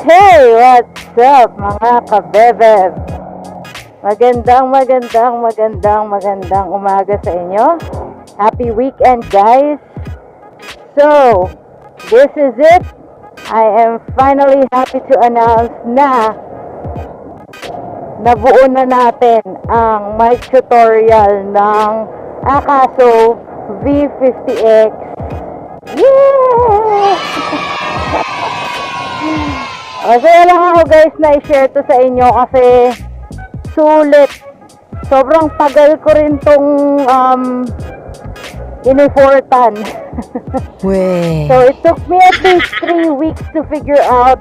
Hey, what's up mga kabebeb? Magandang umaga sa inyo. Happy weekend, guys. So, this is it. I am finally happy to announce na nabuo na natin ang mic tutorial ng Akaso V50X. Yeah! Masaya lang ako guys na i-share to sa inyo kasi sulit. Sobrang tagal ko rin tong inifortan. So it took me at least 3 weeks to figure out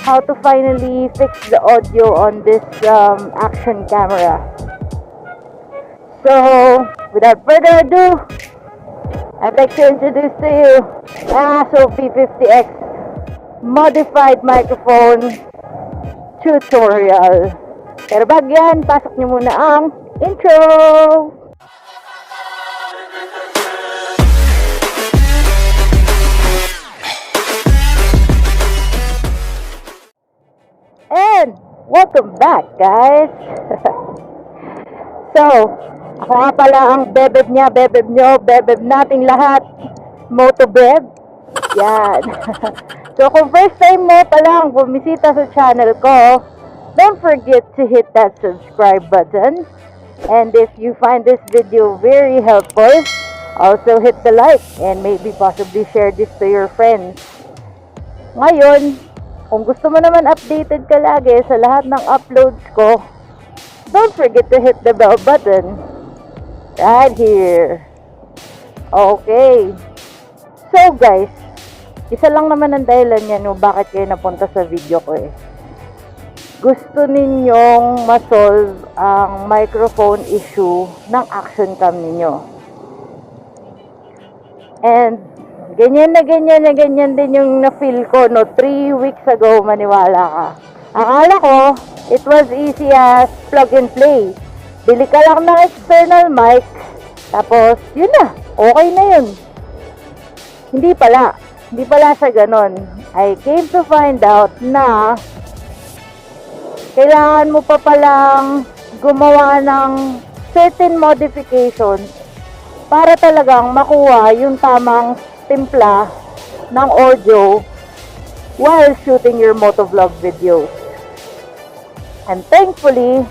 how to finally fix the audio on this action camera. So without further ado, I'd like to introduce to you Akaso V50X modified microphone tutorial. Pero bago yan, pasok nyo muna ang intro! And welcome back, guys! So, ako nga pala ang bebeb niya, bebeb nyo, bebeb nating lahat, MotoBeb. Yan. So, kung first time mo pa lang bumisita sa channel ko, don't forget to hit that subscribe button. And if you find this video very helpful, also hit the like and maybe possibly share this to your friends. Ngayon, kung gusto mo naman updated ka lagi sa lahat ng uploads ko, don't forget to hit the bell button right here. Okay. So guys, isa lang naman ang dahilan yan no, bakit kayo napunta sa video ko eh. Gusto ninyong ma-solve ang microphone issue ng action cam ninyo. And ganyan din yung na-feel ko no, 3 weeks ago, maniwala ka. Akala ko, it was easy as plug and play. Bili ka lang ng external mic, tapos yun na, okay na yun. Hindi pala sa ganon. I came to find out na kailangan mo pa palang gumawa ng certain modifications para talagang makuha yung tamang timpla ng audio while shooting your motovlog videos. And thankfully,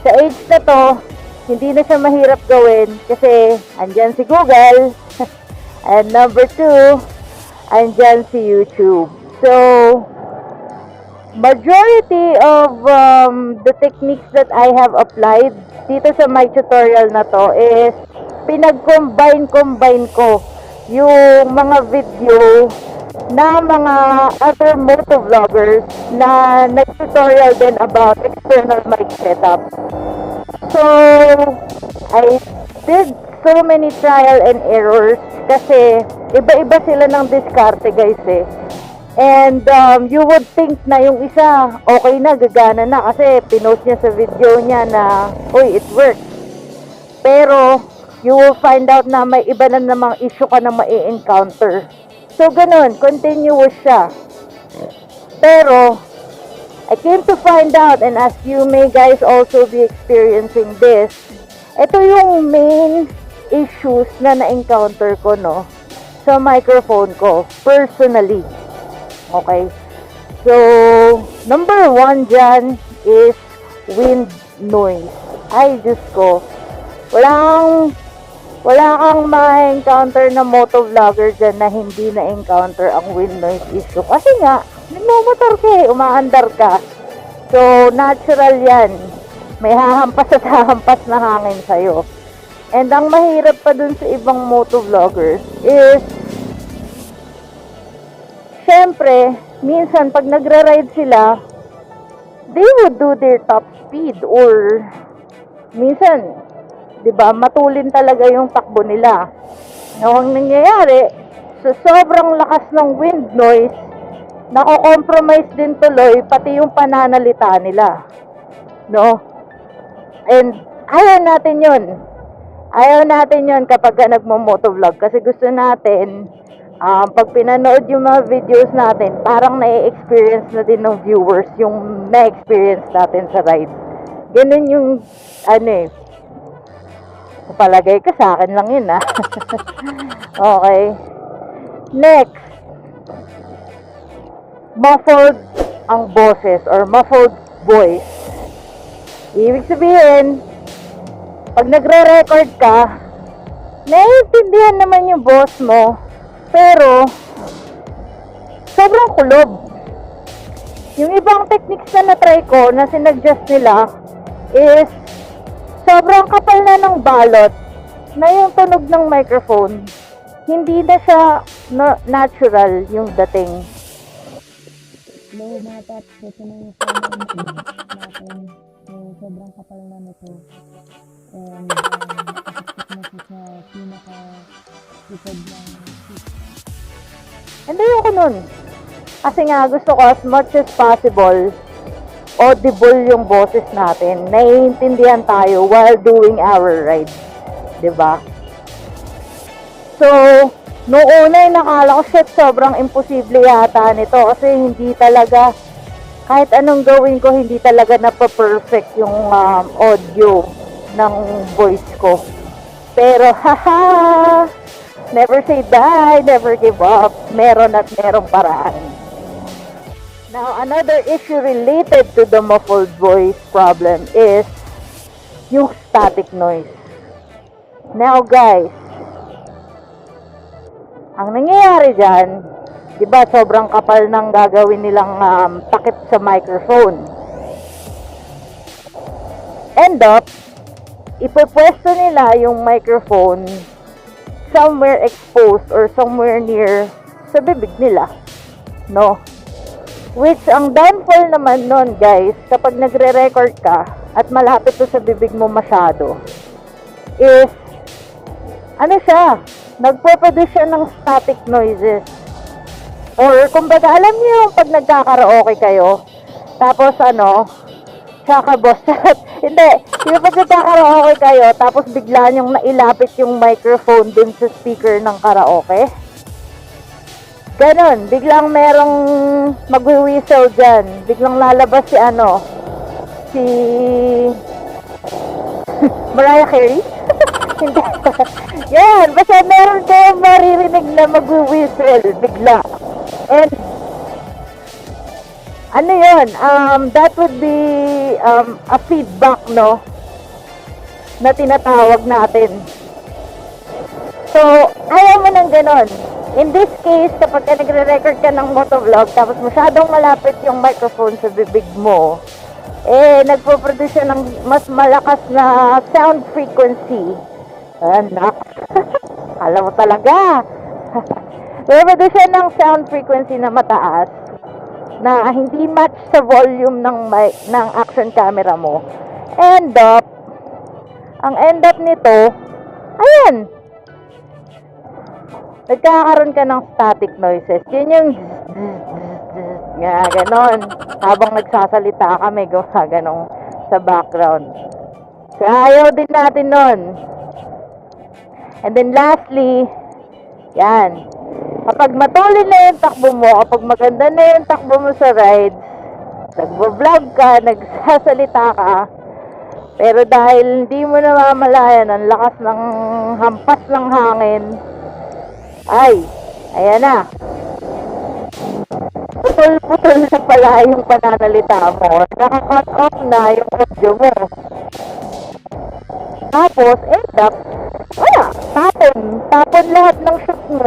sa age na to, hindi na siya mahirap gawin kasi andyan si Google. And number 2, andyan si YouTube. So, majority of the techniques that I have applied dito sa my tutorial na to is pinag-combine ko yung mga video na mga other motovloggers na nag-tutorial din about external mic setup. So, I did so many trial and errors kasi iba-iba sila ng diskarte guys eh. And you would think na yung isa okay na, gagana na kasi pinost niya sa video niya na uy, it works. Pero you will find out na may iba na namang issue ka na mai-encounter. So ganun, continuous siya. Pero I came to find out, and as you may guys also be experiencing this, ito yung main issues na na-encounter ko no sa microphone ko personally. Okay, so number 1 dyan is wind noise. Ay Diyos ko, wala kang ma-encounter na motovlogger dyan na hindi na-encounter ang wind noise issue kasi nga nagmamotor ka eh, umaandar ka, so natural yan, may hahampas at hahampas na hangin sa'yo. And ang mahirap pa dun sa ibang motovloggers is, syempre, minsan pag nagra-ride sila, they would do their top speed or minsan, diba, matulin talaga yung takbo nila. Now, ang nangyayari, sa sobrang lakas ng wind noise, nako-compromise din tuloy pati yung pananalita nila. No? And ayaw natin yun. Ayaw natin yun kapag nagmo-motovlog kasi gusto natin Pag pinanood yung mga videos natin, parang na-experience na din ng viewers yung na-experience natin sa ride. Ganun yung, palagay ko sa akin lang yun, Okay. Next, muffled ang boses or muffled voice. Ibig sabihin, pag nagre-record ka, naiintindihan naman yung boss mo, pero sobrang kulob. Yung ibang techniques na na-try ko, na sinadjust nila, is sobrang kapal na ng balot na yung tunog ng microphone. Hindi na siya natural yung dating. Low mga ito na yung natin. So, sobrang kapal na nito. And, nakasipsip na sa pinaka-tipod ng seat. Hindi ako nun. Kasi nga gusto ko as much as possible, audible yung boses natin. Naiintindihan tayo while doing our ride. Diba? So, noong una nakala ko, shit, sobrang imposible yata nito kasi hindi talaga, kahit anong gawin ko, hindi talaga napa-perfect yung audio ng voice ko. Pero, haha, never say die, never give up. Meron at merong paraan. Now, another issue related to the muffled voice problem is yung static noise. Now, guys, ang nangyayari dyan, di ba sobrang kapal ng gagawin nilang takip sa microphone. End up, ipupwesto nila yung microphone somewhere exposed or somewhere near sa bibig nila. No? Which, ang downfall naman nun, guys, kapag nagre-record ka at malapit to sa bibig mo masyado, is, nagpo-produce siya ng static noises. Or, kumbaga, alam niyo yung pag nagkakaraoke kayo, tapos tsaka boss, hindi, yung pag nagkakaraoke kayo, tapos bigla niyong nailapit yung microphone dun sa speaker ng karaoke. Ganon, biglang merong mag-whistle dyan, biglang lalabas si Mariah Carey? Hindi. Yan, basta meron kayong maririnig na mag-whistle bigla. And, that would be a feedback, no? Na tinatawag natin. So, ayaw mo ng ganon. In this case, kapag nagre-record ka ng motovlog, tapos masyadong malapit yung microphone sa bibig mo, nagpo-produce siya ng mas malakas na sound frequency. Anak. Alam mo talaga. Nagpo-produce siya ng sound frequency na mataas, na hindi match sa volume ng action camera mo. Ang end up nito, ayan, nagkakaroon ka ng static noises. Yun yung ganon. Habang nagsasalita ka, may ganon sa background. So, ayaw din natin nun. And then lastly, yan. Kapag matuloy na yung takbo mo, kapag maganda na yung takbo mo sa rides, nagbo-vlog ka, nagsasalita ka, pero dahil hindi mo namamalayan ang lakas ng hampas ng hangin, ayan na. Putol-putol na pala yung pananalita mo. Naka-cut off na yung audio mo. Tapos, end up, tapon lahat ng shoot mo.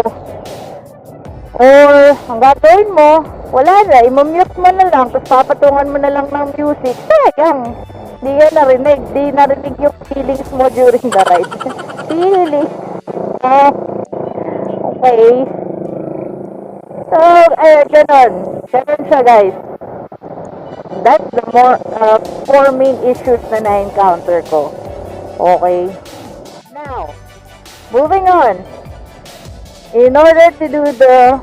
Or, ang gagawin mo, wala na, imamute mo na lang, tapos papatungan mo na lang ng music. Sayang, di ka narinig, di narinig yung feelings mo during the ride. Feelings. Okay. So, ganon siya, guys. That's the four main issues na na-encounter ko. Okay. Now, moving on. In order to do the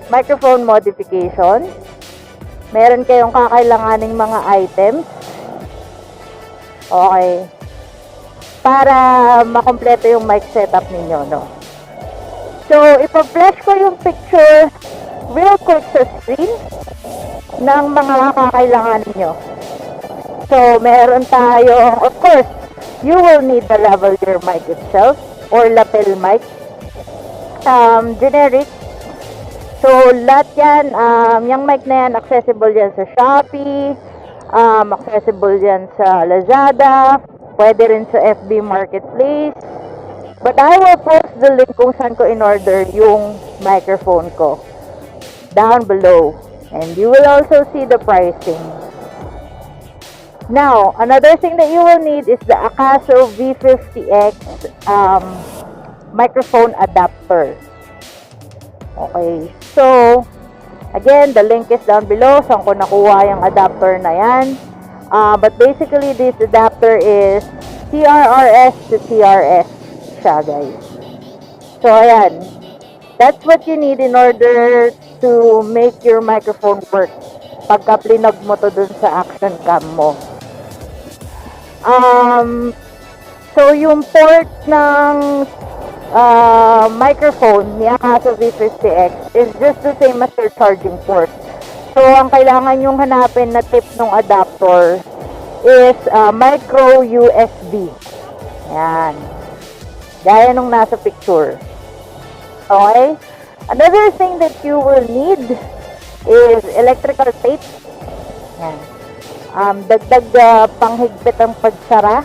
microphone modification, meron kayong kakailanganing mga items. Okay. Para makompleto yung mic setup ninyo, no? So, ipa-flash ko yung picture real quick sa screen ng mga kakailangan nyo. So, meron tayo, of course, you will need the lavalier mic itself or lapel mic. Generic. So, lahat yan, yung mic na yan, accessible yan sa Shopee, accessible yan sa Lazada, pwede rin sa FB Marketplace. But I will post the link kung saan ko in-order yung microphone ko down below. And you will also see the pricing. Now, another thing that you will need is the Akaso V50X microphone adapter. Okay. So, again, the link is down below. Saan ko nakuha yung adapter na yan. But basically, this adapter is TRRS to TRS siya, guys. So, ayan. That's what you need in order to make your microphone work pagka plinag mo to dun sa action cam mo. So, yung port ng microphone ni Akaso V50X is just the same as your charging port. So, ang kailangan yung hanapin na tip ng adapter is micro USB. Yan. Gaya nung nasa picture. Okay? Another thing that you will need is electrical tape. Yan. Dagdag panghigpit ang pagsara.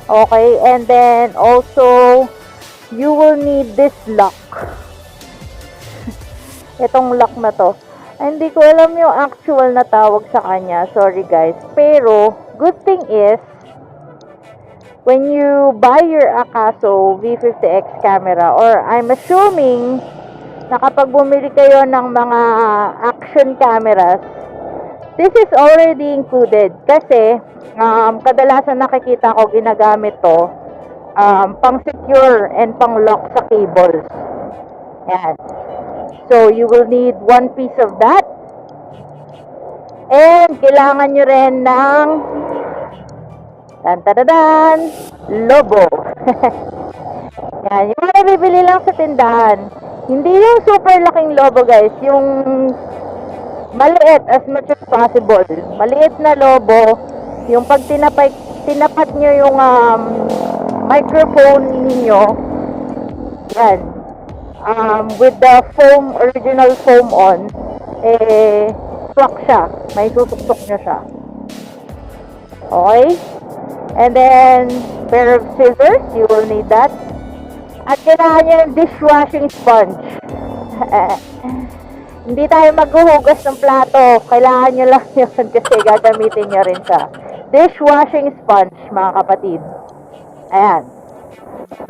Okay? And then, also, you will need this lock. Itong lock na to. Hindi ko alam yung actual na tawag sa kanya. Sorry guys. Pero, good thing is, when you buy your Akaso V50X camera, or I'm assuming na kapag bumili kayo ng mga action cameras, this is already included. Kasi, kadalasan nakikita ko ginagamit to pang secure and pang lock sa cables. Yan. So, you will need one piece of that. And, kailangan nyo rin ng tan-tadadan, lobo. Yan. Yung mga bibili lang sa tindahan. Hindi yung super laking lobo, guys. Yung maliit as much as possible. Maliit na lobo. Yung pag tinapat nyo yung microphone ninyo, yan, with the foam, original foam on, swak siya. May susuksok nyo siya. Okay? And then, pair of scissors, you will need that. At kailangan nyo yung dishwashing sponge. Hindi tayo maghuhugas ng plato. Kailangan nyo lang yun kasi gagamitin nyo rin siya. Dishwashing sponge, mga kapatid. Ayan.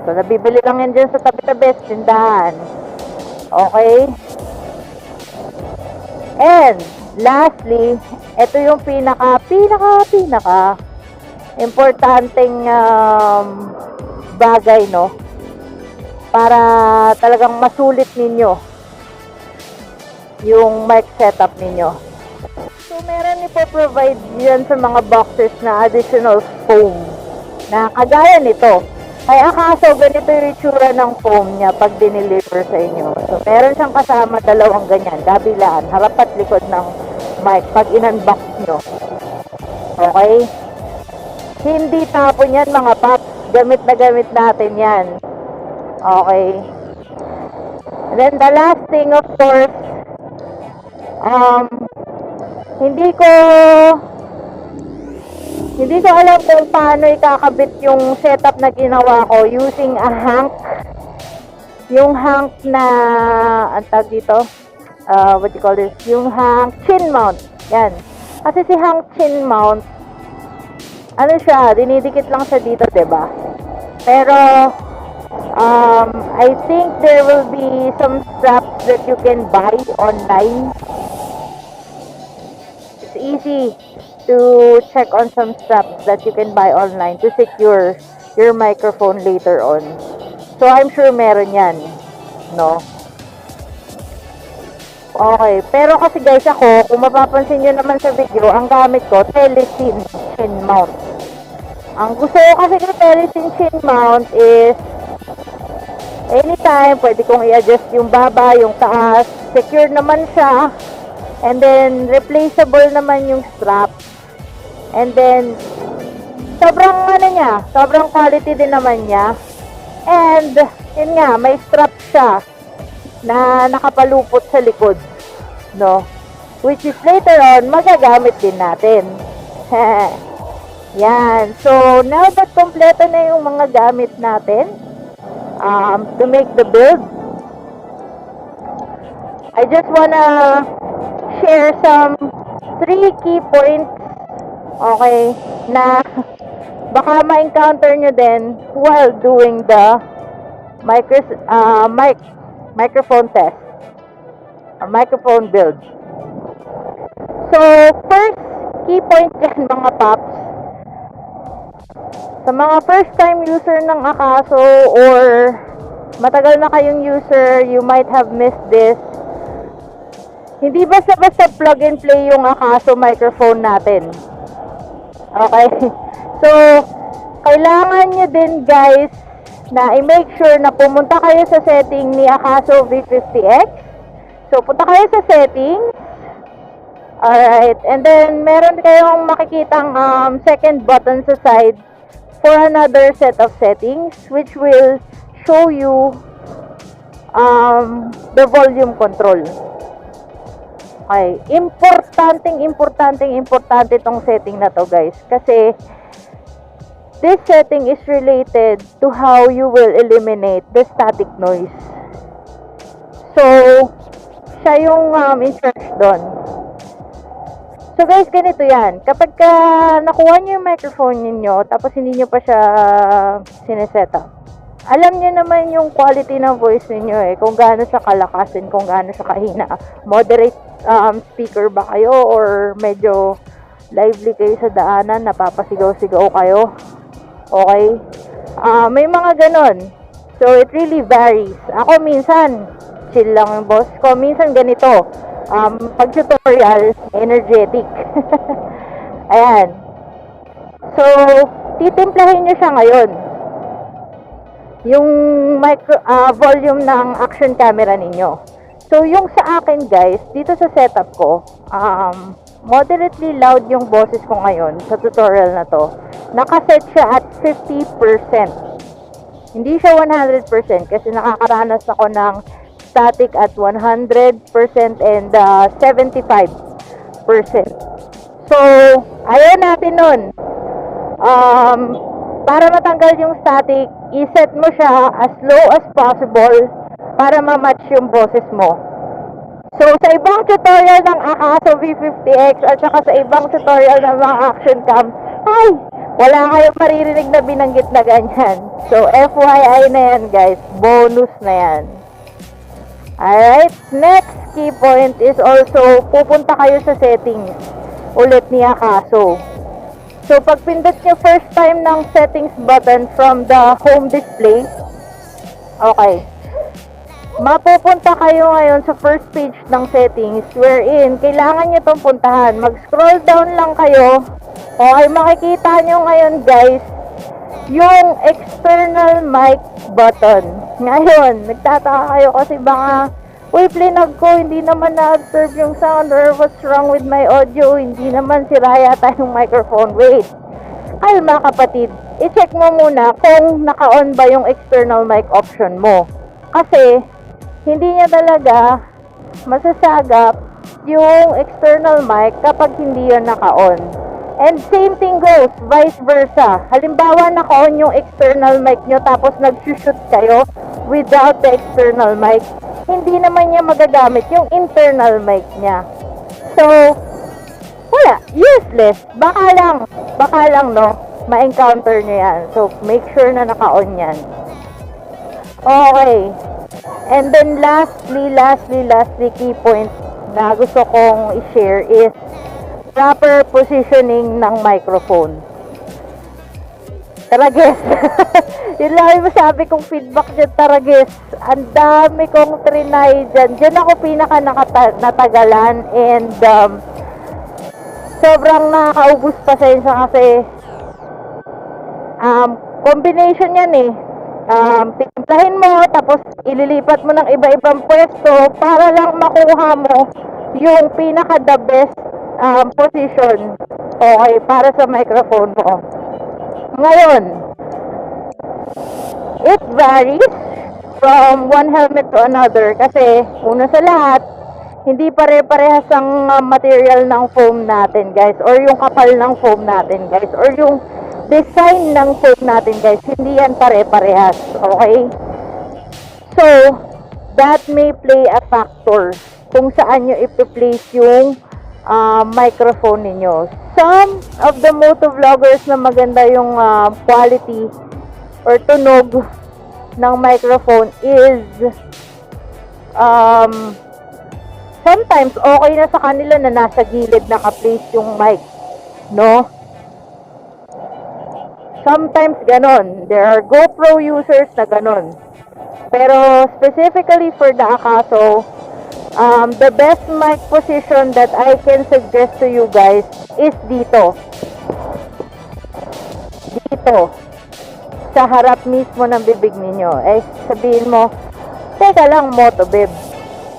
So, nabibili lang yan dyan sa tabi-tabi, tindahan. Okay? And, lastly, ito yung pinaka importanteng bagay, no? Para talagang masulit ninyo yung mic setup ninyo. So, meron ipo-provide yan sa mga boxes na additional foam na kagaya nito. Kaya Akaso, ganito yung itsura ng foam niya pag dineliver sa inyo. So, meron siyang kasama dalawang ganyan, kabilaan, harap at likod ng mic pag in-unbox nyo. Okay? Hindi tapon yan, mga paps. Gamit na gamit natin yan. Okay? And then, the last thing, of course, hindi ko alam kung paano ikakabit yung setup na ginawa ko using a hank. Yung hank na, ang tawag dito, what you call this? Yung hank chin mount. Yan. Kasi si hank chin mount, ano siya, dinidikit lang siya dito, diba? Pero, I think there will be some straps that you can buy online. It's easy to check on some straps that you can buy online to secure your microphone later on. So, I'm sure meron yan, no? Okay, pero kasi guys ako, kung mapapansin nyo naman sa video, ang gamit ko, telecine chin mount. Ang gusto ko kasi ng telecine chin mount is anytime, pwede kong i-adjust yung baba, yung taas. Secure naman siya. And then, replaceable naman yung strap. And then, sobrang quality din naman niya. And, yun nga, may strap siya na nakapalupot sa likod. No? Which is later on, magagamit din natin. Yan. So, now that kompleto na yung mga gamit natin, to make the build, I just wanna share some 3 key points, okay, na baka ma-encounter nyo din while doing the microphone test or microphone build. So, first key point dyan mga paps, sa mga first time user ng Akaso or matagal na kayong user, you might have missed this. Hindi basta-basta plug and play yung Akaso microphone natin. Okay? So, kailangan nyo din guys na i-make sure na pumunta kayo sa setting ni Akaso V50X. So, punta kayo sa settings. Alright. And then, meron kayong makikitang second button sa side for another set of settings which will show you the volume control. Okay. Importante itong setting na to guys. Kasi this setting is related to how you will eliminate the static noise. So, siya yung in charge doon. So guys, ganito yan. Kapag nakuha nyo yung microphone niyo tapos hindi nyo pa siya sineset up, alam nyo naman yung quality ng voice niyo kung gaano siya kalakasin, kung gaano siya kahina. Moderate speaker ba kayo or medyo lively kayo sa daanan, napapasigaw-sigaw kayo. Okay? May mga ganon. So it really varies. Ako minsan, chill lang yung boss ko. Minsan ganito. Pag tutorial, energetic. Ayan. So, titimplahin nyo siya ngayon. Yung volume ng action camera ninyo. So, yung sa akin guys, dito sa setup ko, moderately loud yung boses ko ngayon sa tutorial na to. Nakaset siya at 50%. Hindi siya 100% kasi nakakaranas ako ng static at 100% and 75%. So, ayaw natin nun. Para matanggal yung static, iset mo siya as low as possible para ma-match yung boses mo. So, sa ibang tutorial ng Akaso V50X at saka sa ibang tutorial ng mga action cam, wala kayong maririnig na binanggit na ganyan. So, FYI na yan guys. Bonus na yan. Alright, next key point is also pupunta kayo sa settings ulit ni Akaso. So, pag pindot nyo first time ng settings button from the home display, okay, mapupunta kayo ngayon sa first page ng settings wherein kailangan nyo itong puntahan. Mag-scroll down lang kayo. Okay, makikita nyo ngayon guys yung external mic button. Ngayon, nagtataka kayo kasi baka, plinag ko, hindi naman na-observe yung sound or what's wrong with my audio, hindi naman sira yata yung microphone. Wait. Ay mga kapatid, i-check mo muna kung naka-on ba yung external mic option mo. Kasi, hindi niya talaga masasagap yung external mic kapag hindi yan naka-on. And same thing goes, vice versa. Halimbawa, naka-on yung external mic nyo tapos nag-shoot kayo without the external mic. Hindi naman niya magagamit yung internal mic niya. So, wala. Useless. Baka lang, no? Ma-encounter nyo yan. So, make sure na naka-on yan. Okay. And then, lastly, key point na gusto kong i-share is proper positioning ng microphone. Tarages. Yun lang yung masabi kong feedback dyan, tarages. Ang dami kong trinay dyan. Dyan ako pinaka natagalan and sobrang nakakaubos pasensya kasi combination yan Timplahin mo, tapos ililipat mo ng iba-ibang pwesto para lang makuha mo yung pinaka the best position, okay, para sa microphone mo. Ngayon, it varies from one helmet to another kasi una sa lahat, hindi pare-parehas ang material ng foam natin, guys, or yung kapal ng foam natin, guys, or yung design ng foam natin, guys. Hindi yan pare-parehas, okay? So, that may play a factor kung saan nyo ipi-place yung microphone ninyo. Some of the moto vloggers na maganda yung quality or tunog ng microphone is sometimes okay na sa kanila na nasa gilid naka-place yung mic, no? Sometimes ganon. There are GoPro users na ganon. Pero specifically for the Akaso, the best mic position that I can suggest to you guys is dito. Dito. Sa harap mismo ng bibig ninyo. Eh, sabihin mo, teka lang, MotoBeb.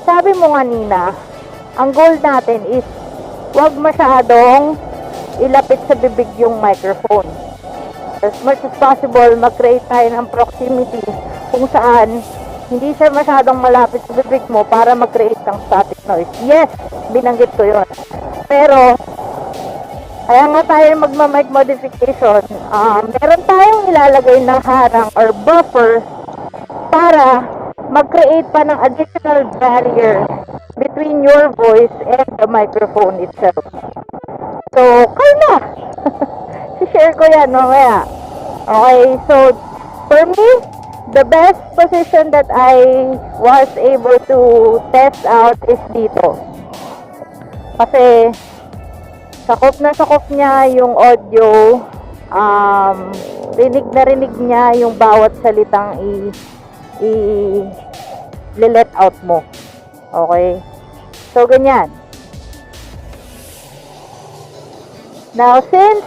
Sabi mo kanina, ang goal natin is wag masyadong ilapit sa bibig yung microphone. As much as possible, mag-create tayo ng proximity kung saan hindi siya masyadong malapit sa bibig mo para mag-create ng static noise. Yes, binanggit ko yun. Pero, kaya nga tayo magma-mic modification, meron tayong ilalagay na harang or buffer para mag-create pa ng additional barrier between your voice and the microphone itself. So, kayo na! share ko yan mamaya. Okay, so for me, the best position that I was able to test out is dito. Kasi sakop niya yung audio, rinig niya yung bawat salitang i-let out mo. Okay? So, ganyan. Now, since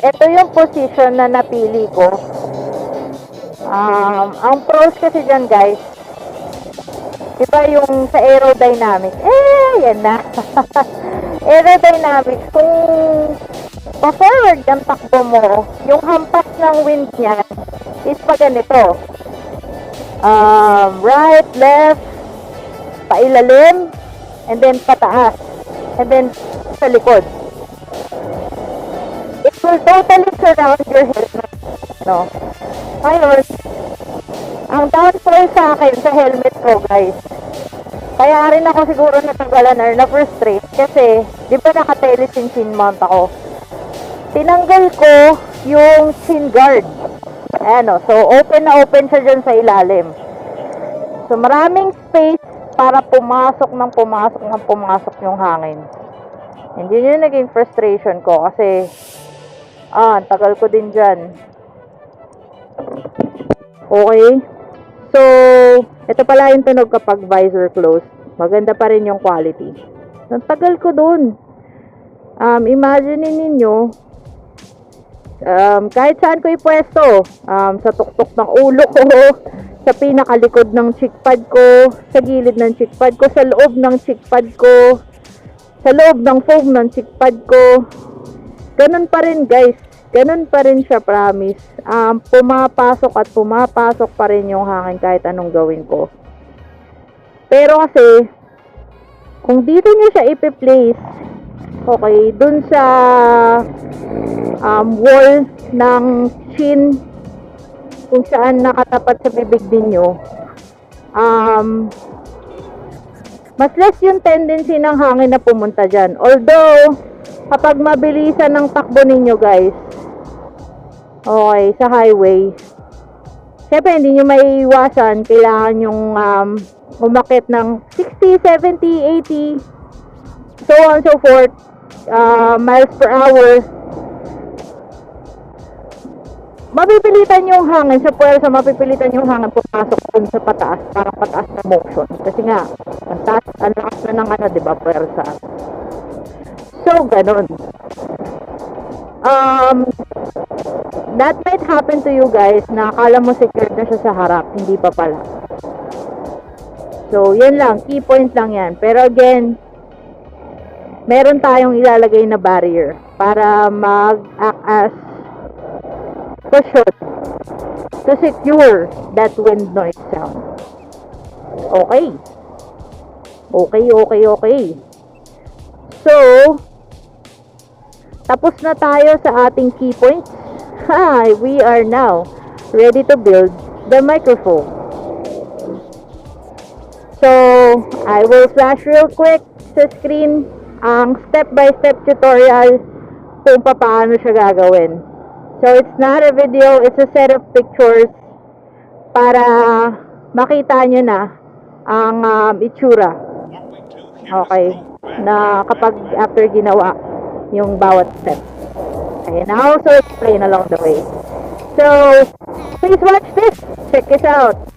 ito yung position na napili ko, ang pros kasi dyan, guys, iba yung sa aerodynamics. Yan na. Aerodynamics, kung pa-forward ang takbo mo, yung hampas ng wind niya is pa ganito. Right, left, pailalim, and then pataas, and then sa likod. It will totally surround your helmet. No? Ngayon, ang downfall sa akin sa helmet ko, guys, kaya rin ako siguro natanggalan or na-frustrate kasi, di ba naka-telechin mount ako? Tinanggal ko yung chin guard. Ano, so open na open siya dyan sa ilalim. So maraming space para pumasok yung hangin. And yun yung naging frustration ko kasi tagal ko din dyan. Okay. So, ito pala yung tunog kapag visor closed. Maganda pa rin yung quality. Ang tagal ko dun. Imagine ninyo, kahit saan ko ipwesto, sa tuktok ng ulo ko, sa pinakalikod ng cheek pad ko, sa gilid ng cheek pad ko, sa loob ng cheek pad ko, sa loob ng foam ng cheek pad ko. Ganun pa rin, guys. Ganun pa rin siya, promise. Pumapasok at pumapasok pa rin yung hangin kahit anong gawin ko. Pero kasi, kung dito nyo siya ipi-place, okay, dun sa wall ng chin, kung saan nakatapat sa bibig ninyo, mas less yung tendency ng hangin na pumunta dyan. Although, kapag mabilisan ng takbo ninyo, guys, okay, sa highway, syempre hindi nyo maiiwasan, kailangan yung umakit ng 60, 70, 80, so on and so forth, miles per hour. Mapipilitan yung hangin sa puwersa, mapipilitan yung hangin pumasok dun sa pataas, parang pataas na motion. Kasi nga, ang lakas na ng diba, puwersa. So, ganun. um, that might happen to you guys na akala mo secured na siya sa harap, hindi pa pala. So, yan lang, key point lang yan. Pero again, meron tayong ilalagay na barrier para mag-act as cushion to secure that wind noise sound. Okay. Okay. So, tapos na tayo sa ating key points. We are now ready to build the microphone. So, I will flash real quick sa screen ang step-by-step tutorial kung paano siya gagawin. So, it's not a video, it's a set of pictures para makita nyo na ang itsura. Okay. Na kapag after ginawa yung bawat step. Okay, and I'll also explain along the way. So, please watch this. Check this out.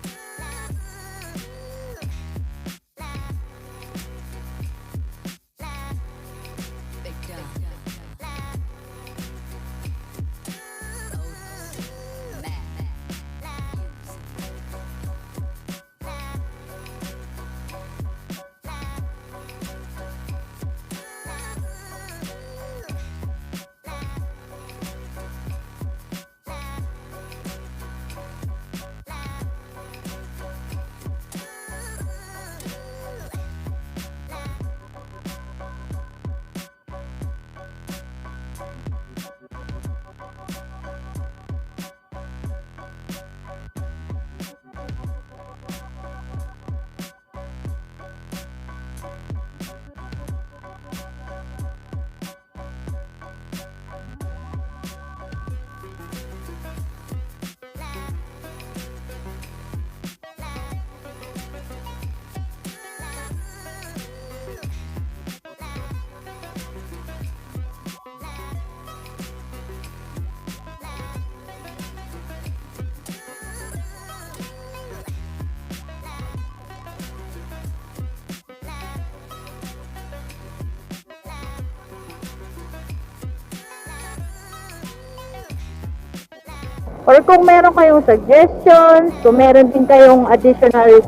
Or kung meron kayong suggestions, kung meron din kayong additional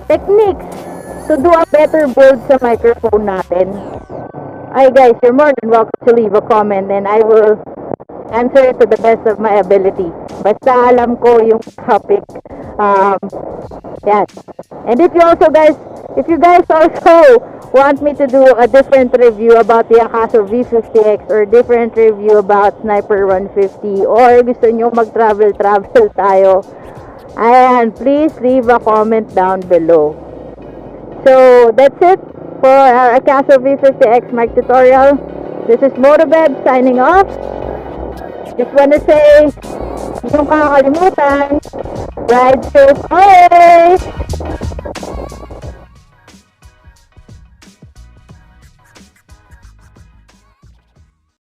techniques to do a better build sa microphone natin, ay guys, you're more than welcome to leave a comment and I will answer it to the best of my ability. Basta alam ko yung topic. Yan. And if you guys also want me to do a different review about the Akaso V50X or different review about Sniper 150 or gusto nyo mag-travel tayo, ayan, please leave a comment down below. So, that's it for our Akaso V50X mic tutorial. This is MotoBeb signing off. Just wanna say, huwag kakalimutan, ride safe always!